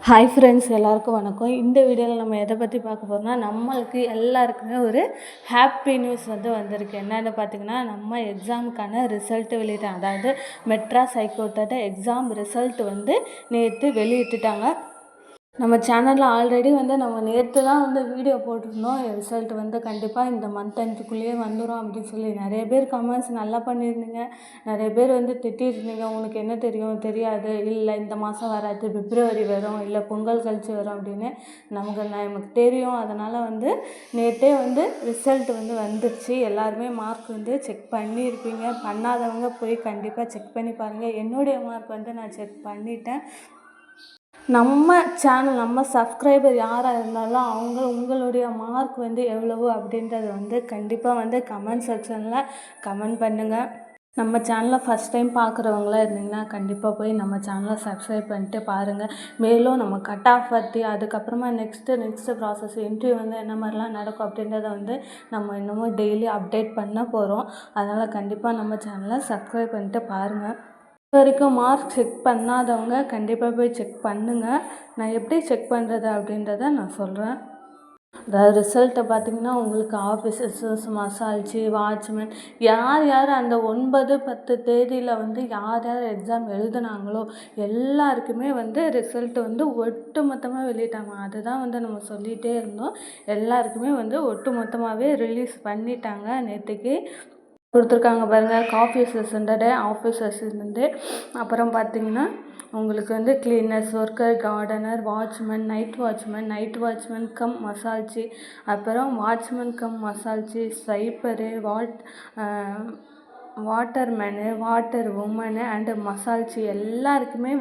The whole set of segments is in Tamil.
ஹாய் ஃப்ரெண்ட்ஸ், எல்லாருக்கும் வணக்கம். இந்த வீடியோவில் நம்ம எதை பற்றி பார்க்க போகிறோம்னா, நம்மளுக்கு எல்லாருக்குமே ஒரு ஹாப்பி நியூஸ் வந்திருக்கு. என்னென்னு பார்த்தீங்கன்னா, நம்ம எக்ஸாமுக்கான ரிசல்ட்டு வெளியிட்டாங்க. அதாவது மெட்ராஸ் ஹைகோர்ட்டோட எக்ஸாம் ரிசல்ட் நேற்று வெளியிட்டுட்டாங்க. நம்ம சேனலில் ஆல்ரெடி நம்ம நேற்று தான் வீடியோ போட்டிருந்தோம். ரிசல்ட் கண்டிப்பாக இந்த மந்த் எண்டுக்குள்ளேயே வந்துடும் அப்படின்னு சொல்லி நிறைய பேர் கமெண்ட்ஸ் நல்லா பண்ணியிருந்தீங்க. நிறைய பேர் திட்டிருந்தீங்க, உனக்கு என்ன தெரியும், தெரியாது, இல்லை இந்த மாதம் வராது, பிப்ரவரி வரும், இல்லை பொங்கல் கழிச்சு வரும் அப்படின்னு. நமக்கு தெரியும். அதனால் நேற்றே ரிசல்ட் வந்துருச்சு. எல்லாருமே மார்க் செக் பண்ணியிருப்பீங்க. பண்ணாதவங்க போய் கண்டிப்பாக செக் பண்ணி பாருங்கள். என்னுடைய மார்க் நான் செக் பண்ணிட்டேன். நம்ம சேனல், நம்ம சப்ஸ்கிரைபர் யாராக இருந்தாலும் உங்களுடைய மார்க் எவ்வளவு அப்படின்றது கண்டிப்பாக கமெண்ட் செக்ஷனில் கமெண்ட் பண்ணுங்கள். நம்ம சேனலை ஃபஸ்ட் டைம் பார்க்குறவங்களாம் இருந்தீங்கன்னா கண்டிப்பாக போய் நம்ம சேனலை சப்ஸ்கிரைப் பண்ணிட்டு பாருங்கள். மேலும் நம்ம கட் ஆஃப் பற்றி, அதுக்கப்புறமா நெக்ஸ்ட்டு ப்ராசஸ் இன்டர்வியூ என்ன மாதிரிலாம் நடக்கும் அப்படின்றத நம்ம இன்னமும் டெய்லி அப்டேட் பண்ண போகிறோம். அதனால் கண்டிப்பாக நம்ம சேனலை சப்ஸ்கிரைப் பண்ணிட்டு பாருங்கள். இது வரைக்கும் மார்க் செக் பண்ணாதவங்க கண்டிப்பாக போய் செக் பண்ணுங்கள். நான் எப்படி செக் பண்ணுறது அப்படின்றத நான் சொல்கிறேன். அதாவது ரிசல்ட்டை பார்த்திங்கன்னா, உங்களுக்கு ஆஃபீஸர்ஸ், மசால்ச்சி, வாட்ச்மேன், யார் அந்த 9, 10 தேதியில் யார் எக்ஸாம் எழுதுனாங்களோ எல்லாருக்குமே ரிசல்ட் ஒட்டு மொத்தமாக வெளியிட்டாங்க. அதுதான் நம்ம சொல்லிகிட்டே இருந்தோம். எல்லாருக்குமே ஒட்டு மொத்தமாகவே ரிலீஸ் பண்ணிட்டாங்க. நேற்றுக்கு கொடுத்துருக்காங்க பாருங்கள். ஆஃபீஸர்ஸ்லேருந்து அப்புறம் பார்த்திங்கன்னா, உங்களுக்கு cleaners, worker, gardener, watchman, night watchman cum மசால்ச்சி, அப்புறம் வாட்ச்மேன் கம் மசால்ச்சி, sweeper, waterman, water woman and மசால்ச்சி எல்லாருக்குமே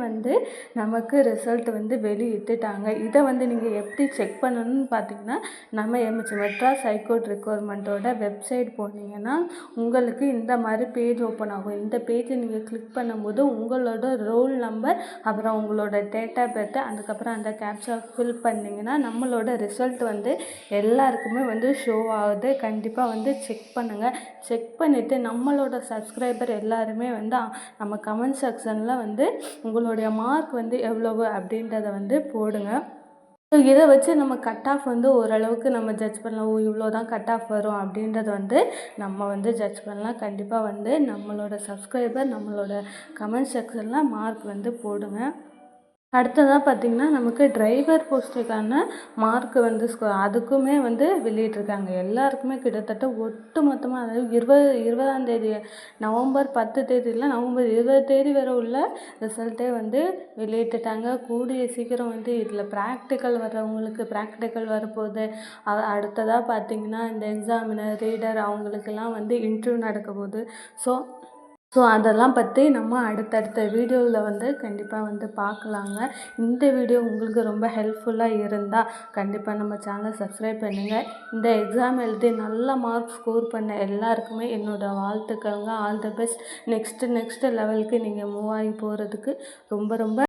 நமக்கு ரிசல்ட் வெளியிட்டுட்டாங்க. இதை நீங்கள் எப்படி செக் பண்ணணும்னு பார்த்தீங்கன்னா, நம்ம மெட்ராஸ் ஹைகோர்ட் ரெக்குவயர்மெண்ட்டோட வெப்சைட் போனீங்கன்னா உங்களுக்கு இந்த மாதிரி பேஜ் ஓப்பன் ஆகும். இந்த பேஜை நீங்கள் கிளிக் பண்ணும்போது உங்களோட ரோல் நம்பர், அப்புறம் உங்களோட டேட் ஆஃப் பர்த், அதுக்கப்புறம் அந்த கேப்சா ஃபில் பண்ணிங்கன்னா நம்மளோட ரிசல்ட் எல்லாருக்குமே ஷோ ஆகுது. கண்டிப்பாக செக் பண்ணுங்கள். செக் பண்ணிவிட்டு நம்மளோட சப்ஸ்கிரைபர் எல்லாருமே நம்ம கமெண்ட் செக்ஷனில் உங்களுடைய மார்க் எவ்வளவு அப்படின்றத போடுங்க. ஸோ இதை வச்சு நம்ம கட் ஆஃப் ஓரளவுக்கு நம்ம ஜட்ஜ் பண்ணலாம். இவ்வளோ தான் கட் ஆஃப் வரும் அப்படின்றத நம்ம ஜட்ஜ் பண்ணலாம். கண்டிப்பாக நம்மளோட சப்ஸ்கிரைபர் நம்மளோட கமெண்ட் செக்ஷனில் மார்க் போடுங்க. அடுத்ததாக பார்த்திங்கன்னா, நமக்கு டிரைவர் போஸ்ட்டுக்கான மார்க் அதுக்குமே வெளியிட்டிருக்காங்க. எல்லாருக்குமே கிட்டத்தட்ட ஒட்டு மொத்தமாக, அதாவது 20ஆம் தேதி, நவம்பர் 10 தேதியில் நவம்பர் 20 தேதி வரை உள்ள ரிசல்ட்டே வெளியிட்டுட்டாங்க. கூடிய சீக்கிரம் இதில் ப்ராக்டிக்கல் வர்றவங்களுக்கு ப்ராக்டிக்கல் வரப்போகுது. அடுத்ததாக பார்த்திங்கன்னா, இந்த எக்ஸாமினர், ரீடர் அவங்களுக்கெல்லாம் இன்டர்வியூ நடக்க போகுது. ஸோ அதெல்லாம் பற்றி நம்ம அடுத்தடுத்த வீடியோவில் கண்டிப்பாக பார்க்கலாங்க. இந்த வீடியோ உங்களுக்கு ரொம்ப ஹெல்ப்ஃபுல்லாக இருந்தால் கண்டிப்பாக நம்ம சேனலை சப்ஸ்கிரைப் பண்ணுங்கள். இந்த எக்ஸாம் எழுதி நல்ல மார்க் ஸ்கோர் பண்ண எல்லாருக்குமே என்னோடய வாழ்த்துக்கள்ங்க. All the best. நெக்ஸ்ட்டு லெவலுக்கு நீங்கள் மூவ் ஆகி போகிறதுக்கு ரொம்ப